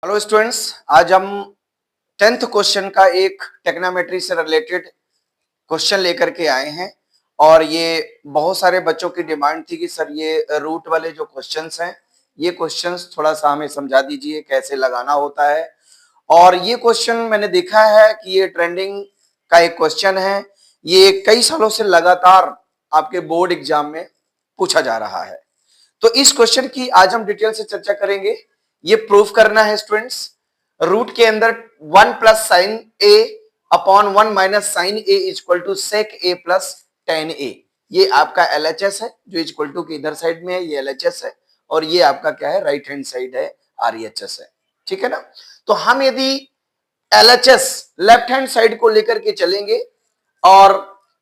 Hello students, आज हम 10th question का एक टेक्नोमेट्री से रिलेटेड क्वेश्चन लेकर के आए हैं। और ये बहुत सारे बच्चों की डिमांड थी कि सर ये रूट वाले जो क्वेश्चंस हैं, ये क्वेश्चंस थोड़ा सा हमें समझा दीजिए कैसे लगाना होता है। और ये क्वेश्चन मैंने देखा है कि ये ट्रेंडिंग का एक क्वेश्चन है। ये कई सालों से लगातार आपके बोर्ड एग्जाम में पूछा जा रहा है। तो इस क्वेश्चन की आज हम डिटेल से चर्चा करेंगे। ये प्रूफ करना है स्टूडेंट्स। रूट के अंदर 1 plus sine a upon 1 minus sine a equal to sec a plus tan a. ये आपका एलएचएस है, जो इक्वल टू के इधर साइड में है, ये एलएचएस है। और ये आपका क्या है, राइट हैंड साइड है, आरईएचएस है। ठीक है ना। तो हम यदि एलएचएस लेफ्ट हैंड साइड को लेकर के चलेंगे और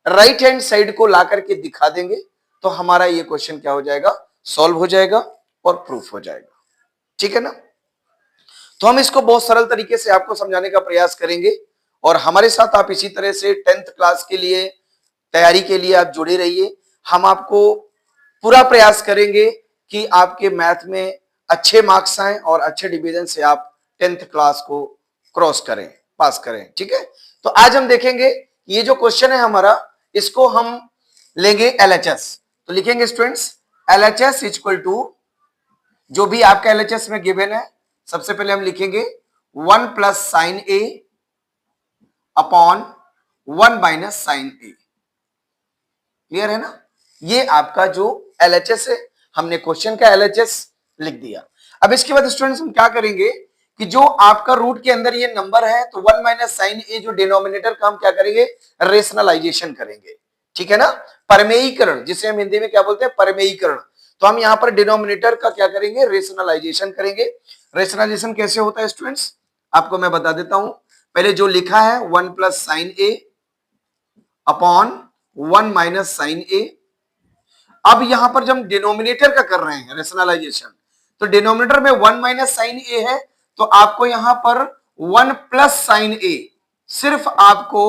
राइट हैंड साइड को ला करके दिखा देंगे, तो हमारा ये क्वेश्चन क्या हो जाएगा, सॉल्व हो जाएगा और प्रूफ हो जाएगा। ठीक है ना। तो हम इसको बहुत सरल तरीके से आपको समझाने का प्रयास करेंगे और हमारे साथ आप इसी तरह से 10th क्लास के लिए तैयारी के लिए आप जुड़े रहिए। हम आपको पूरा प्रयास करेंगे कि आपके मैथ में अच्छे मार्क्स आए और अच्छे डिवीजन से आप 10th क्लास को क्रॉस करें, पास करें। ठीक है। तो आज हम देखेंगे ये जो क्वेश्चन है हमारा, इसको हम लेंगे एलएचएस। तो लिखेंगे स्टूडेंट्स एलएचएस इक्वल टू, जो भी आपका एलएचएस में गिवन है, सबसे पहले हम लिखेंगे 1 plus sine a upon 1 minus sine A. Clear है ना। ये आपका जो एलएचएस है, हमने क्वेश्चन का एलएचएस लिख दिया। अब इसके बाद स्टूडेंट्स हम क्या करेंगे कि जो आपका रूट के अंदर ये नंबर है, तो 1 माइनस साइन ए जो डिनोमिनेटर का हम क्या करेंगे, रेशनलाइजेशन करेंगे। ठीक है ना। परमेयीकरण, जिसे हम हिंदी में क्या बोलते हैं, परमेयीकरण। तो हम यहां पर डिनोमिनेटर का क्या करेंगे, रेशनलाइजेशन करेंगे। रेशनलाइजेशन कैसे होता है स्टूडेंट्स, आपको मैं बता देता हूं। पहले जो लिखा है 1 plus sine a upon 1 minus sine ए। अब यहां पर जब डिनोमिनेटर का कर रहे हैं रेशनलाइजेशन, तो डिनोमिनेटर में 1 माइनस साइन ए है, तो आपको यहां पर 1 प्लस साइन ए, सिर्फ आपको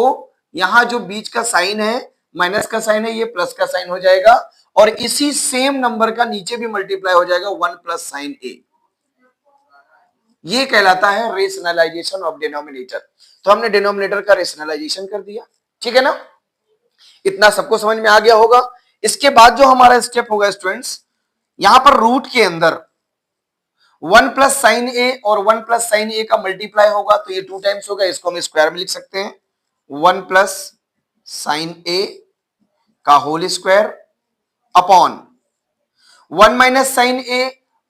यहां जो बीच का साइन है, माइनस का साइन है, ये प्लस का साइन हो जाएगा और इसी सेम नंबर का नीचे भी मल्टीप्लाई हो जाएगा 1 प्लस साइन ए। ये कहलाता है रेशनलाइजेशन ऑफ डिनोमिनेटर। तो हमने डिनोमिनेटर का रेशनलाइजेशन कर दिया। ठीक है ना। इतना सबको समझ में आ गया होगा। इसके बाद जो हमारा स्टेप होगा स्टूडेंट्स, यहां पर रूट के अंदर 1 प्लस साइन ए और 1 प्लस साइन ए का मल्टीप्लाई होगा, तो ये 2 टाइम्स होगा। इसको हम स्क्वायर में लिख सकते हैं, 1 प्लस साइन ए का whole square upon 1 minus sine a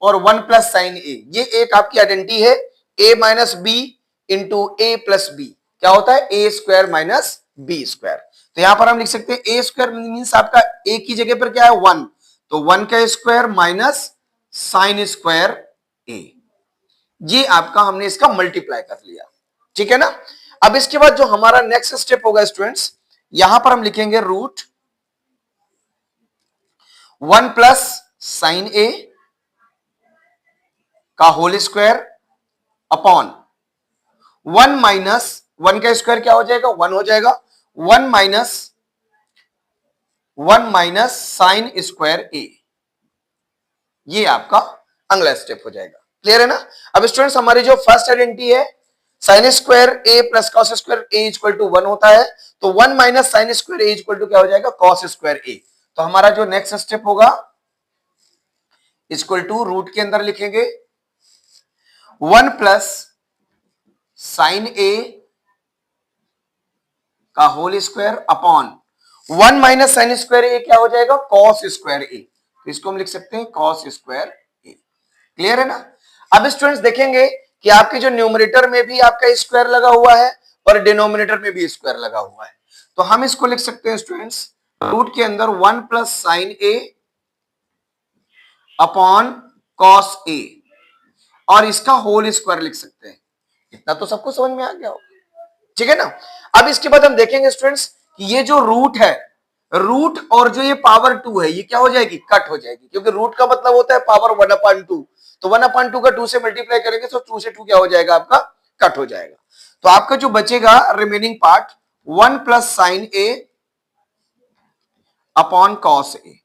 और 1 प्लस साइन ए। ये एक आपकी आइडेंटिटी है, ए माइनस बी इंटू ए प्लस बी क्या होता है, ए स्क्वायर माइनस बी स्क्वायर। तो यहां पर हम लिख सकते हैं ए स्क्वायर मीन्स आपका ए की जगह पर क्या है 1, तो 1 का स्क्वायर माइनस साइन स्क्वायर ए। ये आपका हमने इसका मल्टीप्लाई कर लिया। ठीक है ना। अब इसके बाद जो हमारा नेक्स्ट स्टेप होगा स्टूडेंट्स, यहां पर हम लिखेंगे रूट 1 प्लस साइन ए का होल स्क्वायर अपॉन 1 माइनस 1 का स्क्वायर क्या हो जाएगा, 1 हो जाएगा, 1 माइनस साइन स्क्वायर ए। ये आपका अगला स्टेप हो जाएगा। क्लियर है ना। अब स्टूडेंट्स हमारी जो फर्स्ट आइडेंटिटी है, sine square a plus cos square a equal to 1 होता है, तो 1 minus sine square a equal to क्या हो जाएगा, कॉस स्क्वायर ए। तो हमारा जो नेक्स्ट स्टेप होगा, इक्वल टू रूट के अंदर लिखेंगे 1 प्लस साइन ए का whole square upon 1 minus sine square a क्या हो जाएगा, कॉस स्क्वायर ए। तो इसको हम लिख सकते हैं कॉस स्क्वायर ए। क्लियर है ना। अब स्टूडेंट्स देखेंगे कि आपके जो न्यूमरेटर में भी आपका स्क्वायर लगा हुआ है और डिनोमिनेटर में भी स्क्वायर लगा हुआ है। तो हम इसको लिख सकते हैं स्टूडेंट्स, रूट के अंदर 1 plus sine a upon cos A और इसका होल स्क्वायर लिख सकते हैं। इतना तो सबको समझ में आ गया होगा। ठीक है ना। अब इसके बाद हम देखेंगे स्टूडेंट्स कि ये जो रूट है, रूट और जो ये पावर 2 है, ये क्या हो जाएगी, कट हो जाएगी, क्योंकि रूट का मतलब होता है पावर 1/2। तो 1/2 का 2 से मल्टीप्लाई करेंगे तो 2 से 2 क्या हो जाएगा, आपका कट हो जाएगा। तो आपका जो बचेगा remaining part 1 plus sine a upon cos A.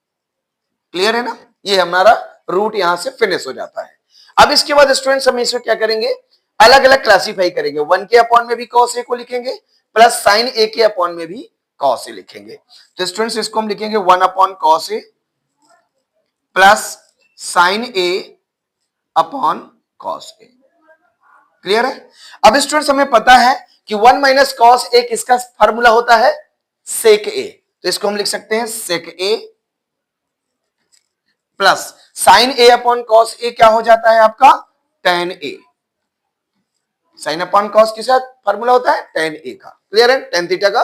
Clear है ना। ये हमारा रूट यहां से फिनिश हो जाता है। अब इसके बाद स्टूडेंट्स हम इसमें क्या करेंगे, अलग अलग क्लासीफाई करेंगे। 1 के अपॉन में भी cos a को लिखेंगे प्लस साइन a के अपॉन में भी cos a लिखेंगे। तो स्टूडेंट्स इसको हम लिखेंगे 1 upon cos a plus sign a upon cos a। Clear है? अब स्टूडेंट्स हमें पता है कि 1 माइनस cos a किसका फार्मूला होता है? sec a। तो इसको हम लिख सकते हैं sec a plus sign a upon cos a क्या हो जाता है आपका? tan a। Sine upon cos के साथ फार्मूला होता है tan a का। क्लियर है? tan थीटा का।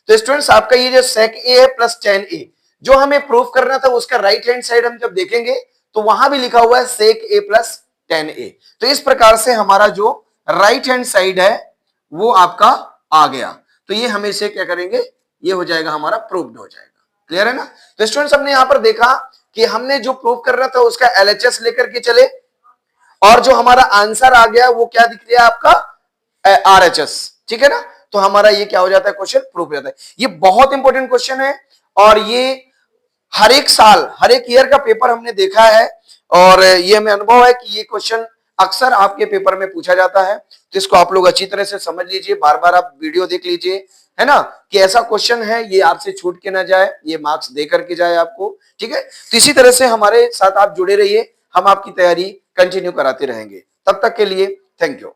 तो स्टूडेंट्स आपका ये जो sec a है प्लस tan a, जो हमें प्रूफ करना था उसका राइट हैंड साइड हम जब देखेंगे तो वहां भी लिखा हुआ है sec a plus tan a। तो इस प्रकार से हमारा जो राइट हैंड साइड है वो आपका आ गया। तो ये हम इसे क्या करेंगे? ये हो जाएगा हमारा प्रूव्ड हो जाएगा। क्लियर है ना? तो स्टूडेंट्स हमने यहां पर देखा कि हमने जो प्रूफ करना था उसका LHS लेकर के चले और जो हमारा आंसर आ गया वो क्या दिख रहा है आपका? RHS। ठीक है ना? तो हमारा ये क्या हो जाता है? क्वेश्चन प्रूफ हो जाता है। ये बहुत इंपॉर्टेंट क्वेश्चन है और ये हर एक साल हर एक ईयर का पेपर हमने देखा है और ये हमें अनुभव है कि ये क्वेश्चन अक्सर आपके पेपर में पूछा जाता है। तो इसको आप लोग अच्छी तरह से समझ लीजिए, बार बार आप वीडियो देख लीजिए, है ना, कि ऐसा क्वेश्चन है ये आपसे छूट के ना जाए, ये मार्क्स दे करके जाए आपको। ठीक है? तो इसी तरह से हमारे साथ आप जुड़े रहिए, हम आपकी तैयारी कंटिन्यू कराते रहेंगे। तब तक के लिए थैंक यू।